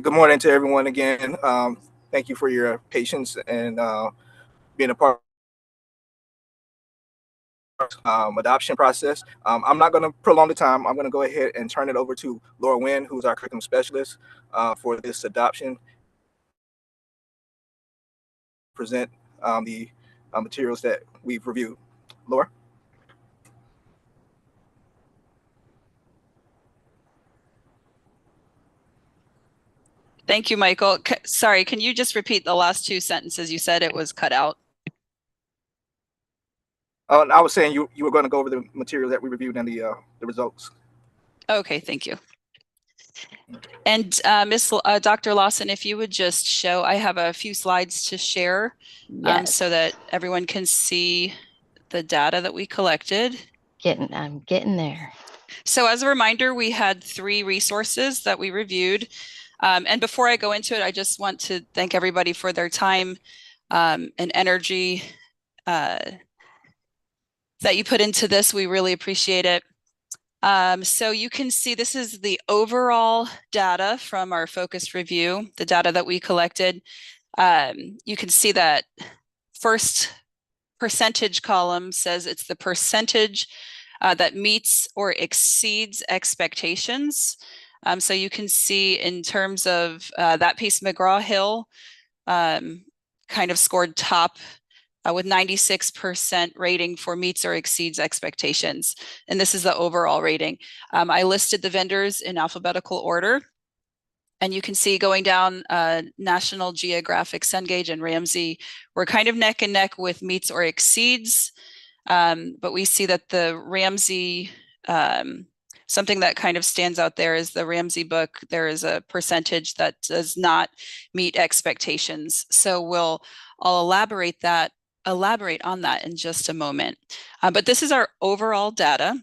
Good morning to everyone again. Thank you for your patience and being a part of the adoption process. I'm not going to prolong the time. I'm going to go ahead and turn it over to Laura Wynn, who's our curriculum specialist for this adoption, present the materials that we've reviewed. Laura? Thank you, Michael. Sorry, can you just repeat the last two sentences? You said it was cut out. I was saying you were going to go over the materials that we reviewed and the results. Okay, thank you. And Dr. Lawson, if you would just show, I have a few slides to share Yes. so that everyone can see the data that we collected. I'm getting there. So as a reminder, we had 3 resources that we reviewed. And before I go into it, I just want to thank everybody for their time and energy that you put into this. We really appreciate it. So you can see this is the overall data from our focused review, the data that we collected. You can see that first percentage column says it's the percentage that meets or exceeds expectations. So you can see in terms of that piece, McGraw-Hill kind of scored top with 96% rating for meets or exceeds expectations. And this is the overall rating. I listed the vendors in alphabetical order. And you can see going down National Geographic, Cengage, and Ramsey, we're kind of neck and neck with meets or exceeds. But we see that the Ramsey, something that kind of stands out there is the Ramsey book. There is a percentage that does not meet expectations. So I'll elaborate on that in just a moment. But this is our overall data.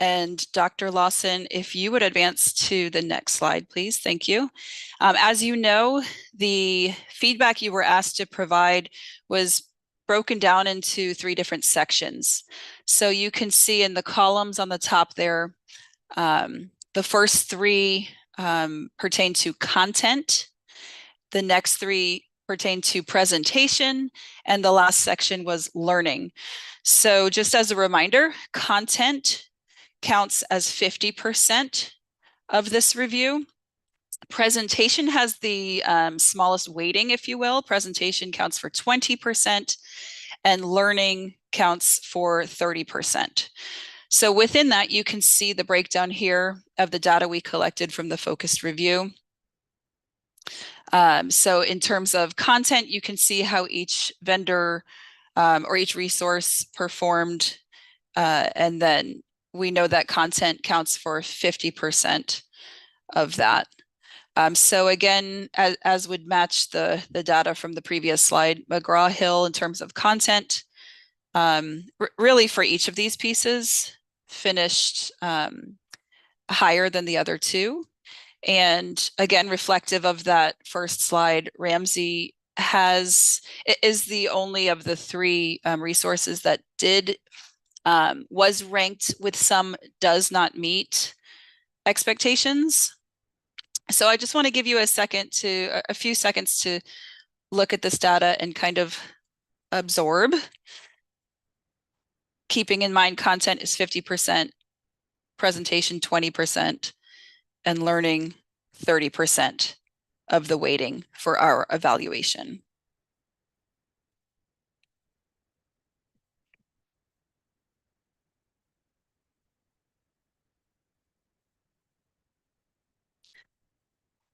And Dr. Lawson, if you would advance to the next slide, please. Thank you. As you know, the feedback you were asked to provide was broken down into 3 different sections. So you can see in the columns on the top there, the first 3 pertain to content. The next 3 pertain to presentation, and the last section was learning. So just as a reminder, content counts as 50% of this review. Presentation has the smallest weighting, if you will. Presentation counts for 20%, and learning counts for 30%. So within that, you can see the breakdown here of the data we collected from the focused review. So in terms of content, you can see how each vendor or each resource performed, and then we know that content counts for 50% of that. So again, as would match the data from the previous slide, McGraw-Hill in terms of content, really for each of these pieces finished higher than the other 2. And again, reflective of that first slide, Ramsey is the only of the 3 resources that was ranked with some does not meet expectations. So I just want to give you a few seconds to look at this data and kind of absorb. Keeping in mind content is 50%, presentation 20%, and learning 30% of the weighting for our evaluation.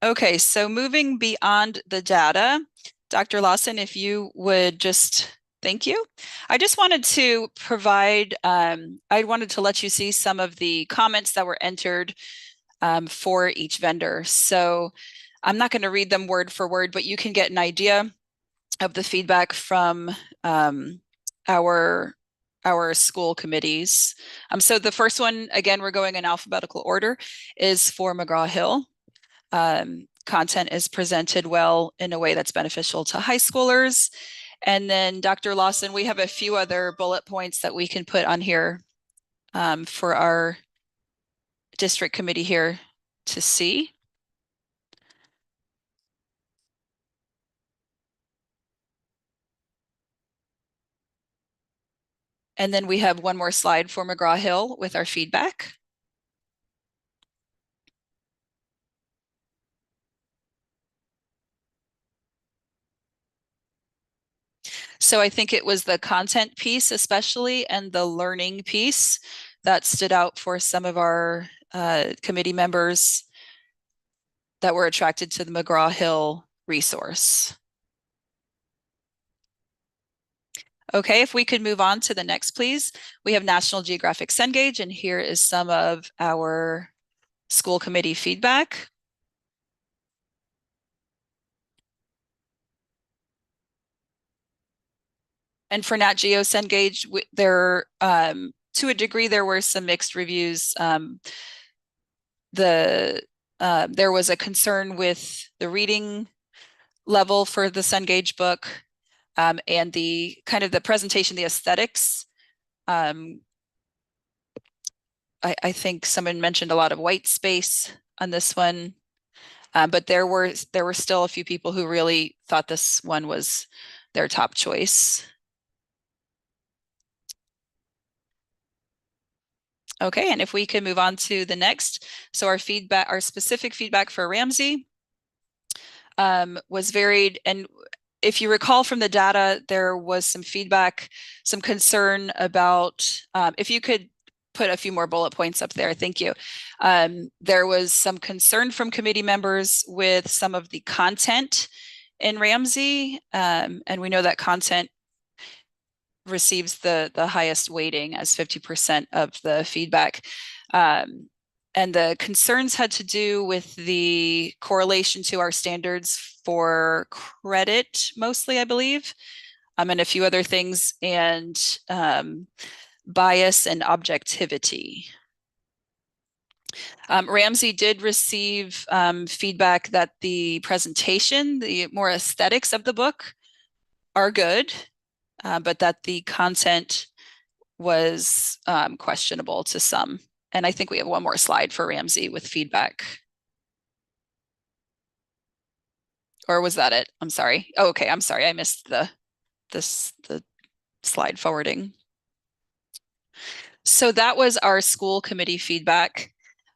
Okay, so moving beyond the data, Dr. Lawson, if you would just, thank you. I just wanted to provide, I wanted to let you see some of the comments that were entered for each vendor. So I'm not going to read them word for word, but you can get an idea of the feedback from our school committees. So the first one, again, we're going in alphabetical order, is for McGraw-Hill. Content is presented well in a way that's beneficial to high schoolers. And then Dr. Lawson, we have a few other bullet points that we can put on here for our district committee here to see. And then we have one more slide for McGraw-Hill with our feedback. So I think it was the content piece especially and the learning piece that stood out for some of our committee members that were attracted to the McGraw-Hill resource. Okay, if we could move on to the next, please. We have National Geographic Cengage, and here is some of our school committee feedback. And for Nat Geo Cengage, there, to a degree, there were some mixed reviews. There was a concern with the reading level for the Cengage book, and the kind of the presentation, the aesthetics. I think someone mentioned a lot of white space on this one, but there were still a few people who really thought this one was their top choice. Okay, and if we could move on to the next. So our feedback, our specific feedback for Ramsey was varied. And if you recall from the data, there was some feedback, some concern about, if you could put a few more bullet points up there, thank you. There was some concern from committee members with some of the content in Ramsey, and we know that content receives the highest weighting as 50% of the feedback. And the concerns had to do with the correlation to our standards for credit, mostly, I believe, and a few other things, and bias and objectivity. Ramsey did receive feedback that the presentation, the more aesthetics of the book are good, but that the content was questionable to some. And I think we have one more slide for Ramsey with feedback. Or was that it? I'm sorry. Oh, okay, I'm sorry. I missed the slide forwarding. So that was our school committee feedback.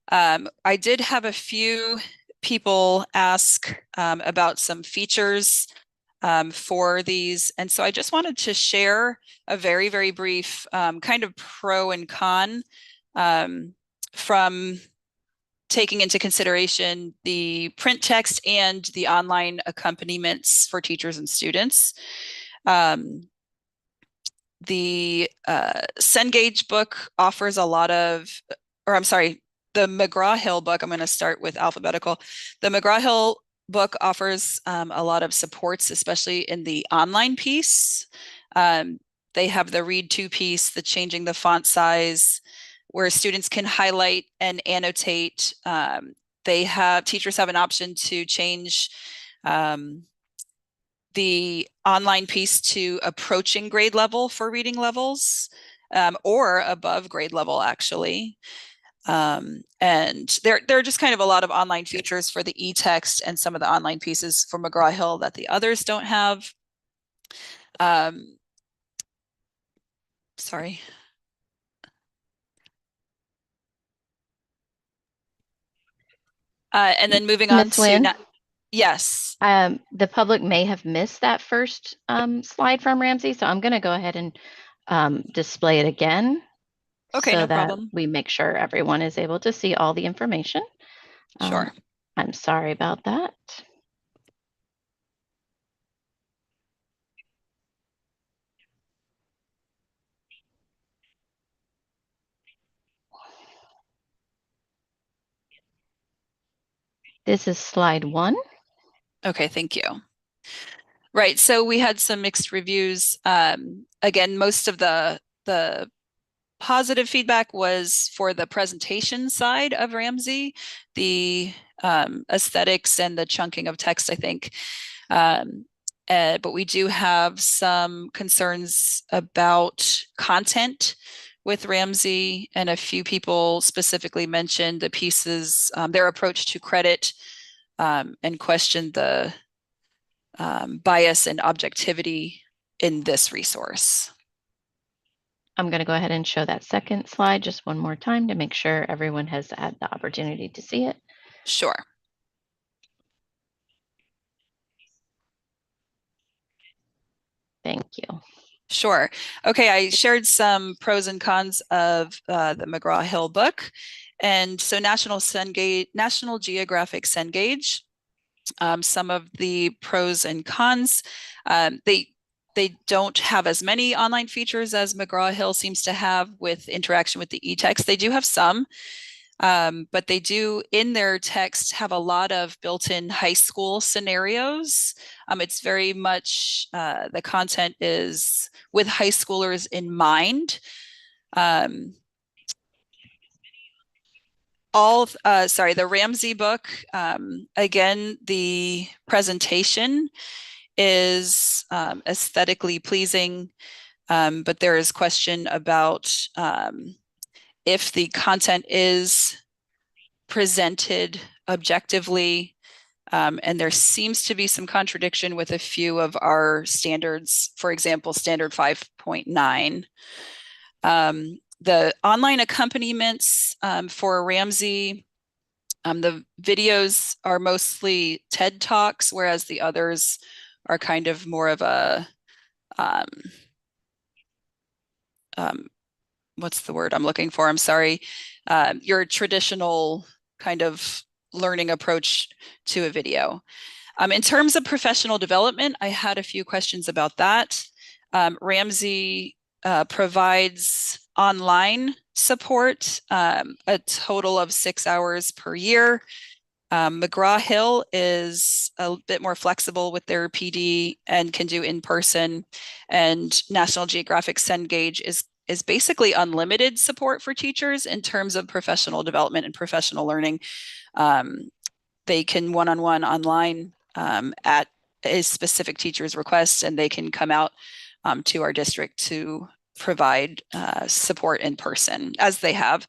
I did have a few people ask about some features for these. And so I just wanted to share a very, very brief kind of pro and con from taking into consideration the print text and the online accompaniments for teachers and students. The Cengage book offers a lot of, or I'm sorry, the McGraw-Hill book, I'm going to start with alphabetical. The McGraw-Hill book offers a lot of supports, especially in the online piece. They have the read to piece, the changing the font size, where students can highlight and annotate. Teachers have an option to change the online piece to approaching grade level for reading levels, or above grade level, actually. And there are just kind of a lot of online features for the e-text and some of the online pieces for McGraw-Hill that the others don't have. Sorry. And then moving on to, yes. The public may have missed that first slide from Ramsey, so I'm going to go ahead and display it again. Okay, so no that problem. we make sure everyone is able to see all the information. Sure. I'm sorry about that. This is slide 1. Okay, thank you. Right, so we had some mixed reviews. Again, most of the positive feedback was for the presentation side of Ramsey, the aesthetics and the chunking of text, I think. But we do have some concerns about content with Ramsey, and a few people specifically mentioned the pieces, their approach to credit, and questioned the bias and objectivity in this resource. I'm going to go ahead and show that second slide just one more time to make sure everyone has had the opportunity to see it. Sure. Thank you. Sure. Okay, I shared some pros and cons of the McGraw-Hill book. And so National Geographic Cengage, some of the pros and cons. They don't have as many online features as McGraw-Hill seems to have with interaction with the e-text. They do have some, but they do in their text have a lot of built-in high school scenarios. It's very much the content is with high schoolers in mind. The Ramsey book, again, the presentation is aesthetically pleasing, but there is question about if the content is presented objectively, and there seems to be some contradiction with a few of our standards, for example, standard 5.9. The online accompaniments for Ramsey, the videos are mostly TED Talks, whereas the others are kind of more of a, what's the word I'm looking for? I'm sorry. Your traditional kind of learning approach to a video. In terms of professional development, I had a few questions about that. Ramsey provides online support, a total of 6 hours per year. McGraw-Hill is a bit more flexible with their PD and can do in person. And National Geographic Cengage is basically unlimited support for teachers in terms of professional development and professional learning. They can one-on-one online at a specific teacher's request, and they can come out to our district to provide support in person, as they have.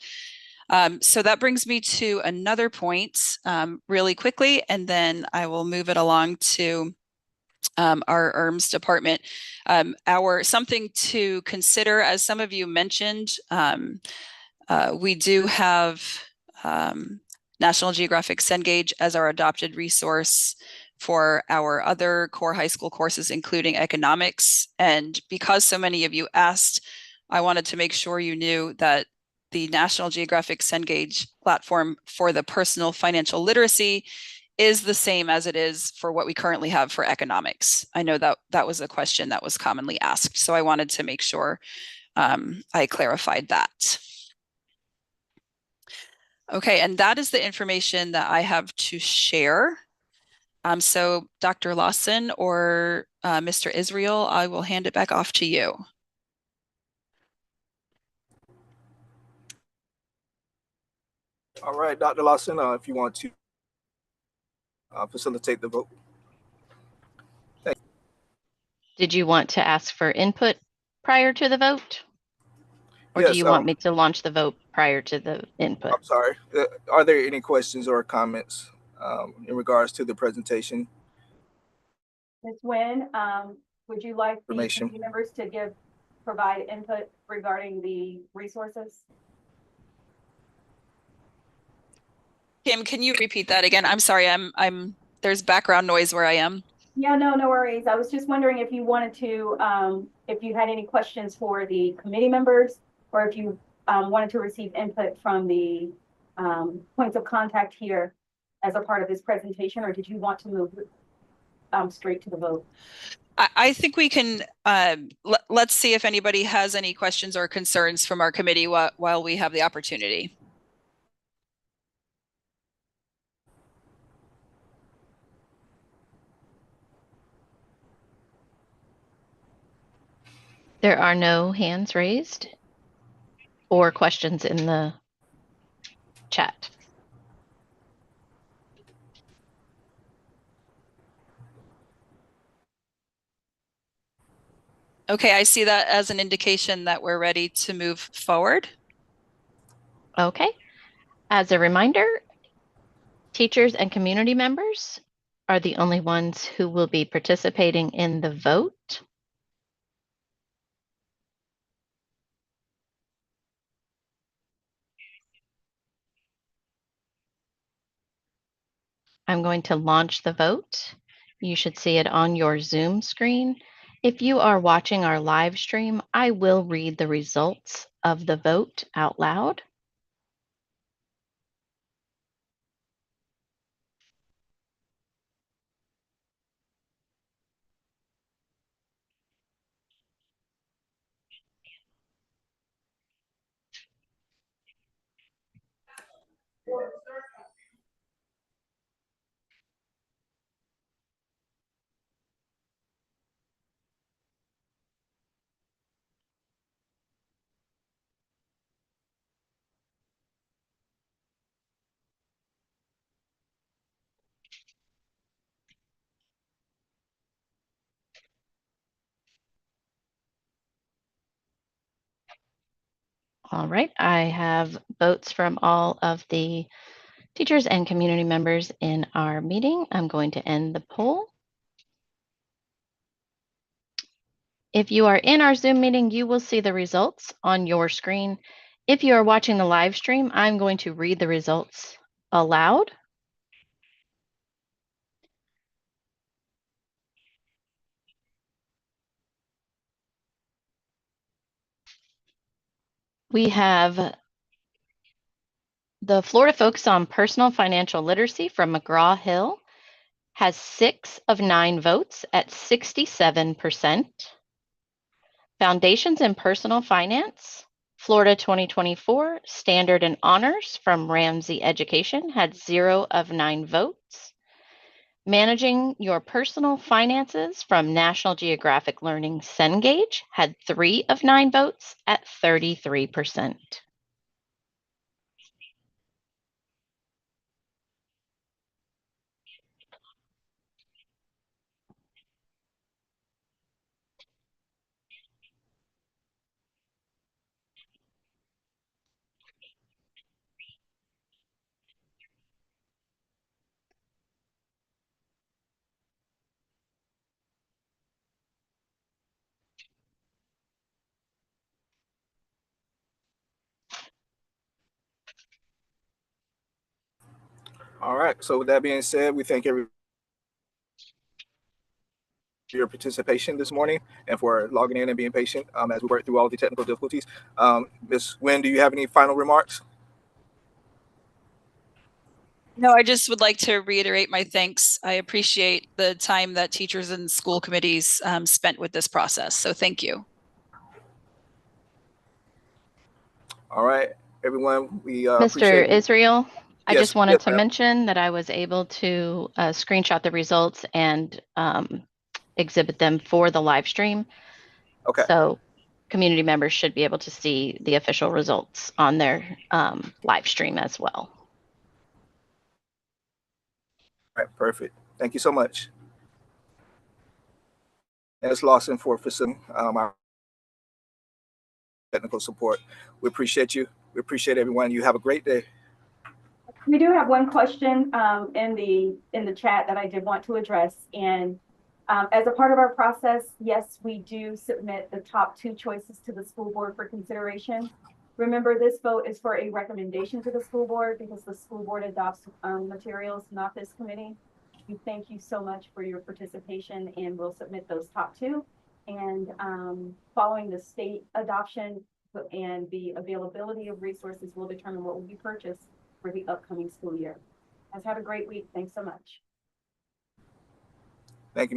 So that brings me to another point really quickly, and then I will move it along to our ERMS department. Something to consider, as some of you mentioned, we do have National Geographic Cengage as our adopted resource for our other core high school courses, including economics. And because so many of you asked, I wanted to make sure you knew that the National Geographic Cengage platform for the personal financial literacy is the same as it is for what we currently have for economics. I know that that was a question that was commonly asked, so I wanted to make sure I clarified that. Okay, and that is the information that I have to share. So Dr. Lawson or Mr. Israel, I will hand it back off to you. All right, Dr. Lawson, if you want to facilitate the vote. Thank you. Did you want to ask for input prior to the vote? Or Yes, do you want me to launch the vote prior to the input? I'm sorry. Are there any questions or comments in regards to the presentation? Ms. Nguyen, would you like the committee members to provide input regarding the resources? Kim, can you repeat that again? I'm sorry, there's background noise where I am. Yeah, no worries. I was just wondering if you wanted to, if you had any questions for the committee members, or if you wanted to receive input from the points of contact here as a part of this presentation, or did you want to move straight to the vote? I think we can, let's see if anybody has any questions or concerns from our committee while we have the opportunity. There are no hands raised or questions in the chat. Okay, I see that as an indication that we're ready to move forward. Okay. As a reminder, teachers and community members are the only ones who will be participating in the vote. I'm going to launch the vote. You should see it on your Zoom screen. If you are watching our live stream, I will read the results of the vote out loud. All right, I have votes from all of the teachers and community members in our meeting. I'm going to end the poll. If you are in our Zoom meeting, you will see the results on your screen. If you are watching the live stream, I'm going to read the results aloud. We have the Florida Focus on Personal Financial Literacy from McGraw-Hill has 6 of 9 votes at 67%. Foundations in Personal Finance, Florida 2024, Standard and Honors from Ramsey Education had 0 of 9 votes. Managing Your Personal Finances from National Geographic Learning Cengage had 3 of 9 votes at 33%. All right. So with that being said, we thank everyone for your participation this morning and for logging in and being patient as we work through all of the technical difficulties. Ms. Nguyen, do you have any final remarks? No, I just would like to reiterate my thanks. I appreciate the time that teachers and school committees spent with this process. So thank you. All right, everyone, we Mr. appreciate Israel, I Yes, just wanted yes, to ma'am. mention that I was able to screenshot the results and exhibit them for the live stream. Okay. So community members should be able to see the official results on their live stream as well. All right, perfect. Thank you so much. Ms. Lawson for facilitating our technical support. We appreciate you. We appreciate everyone. You have a great day. We do have one question in the chat that I did want to address. And as a part of our process, yes, we do submit the top 2 choices to the school board for consideration. Remember, this vote is for a recommendation to the school board because the school board adopts materials, not this committee. We thank you so much for your participation, and we'll submit those top 2. And following the state adoption and the availability of resources will determine what will be purchased for the upcoming school year. Guys, have a great week. Thanks so much. Thank you.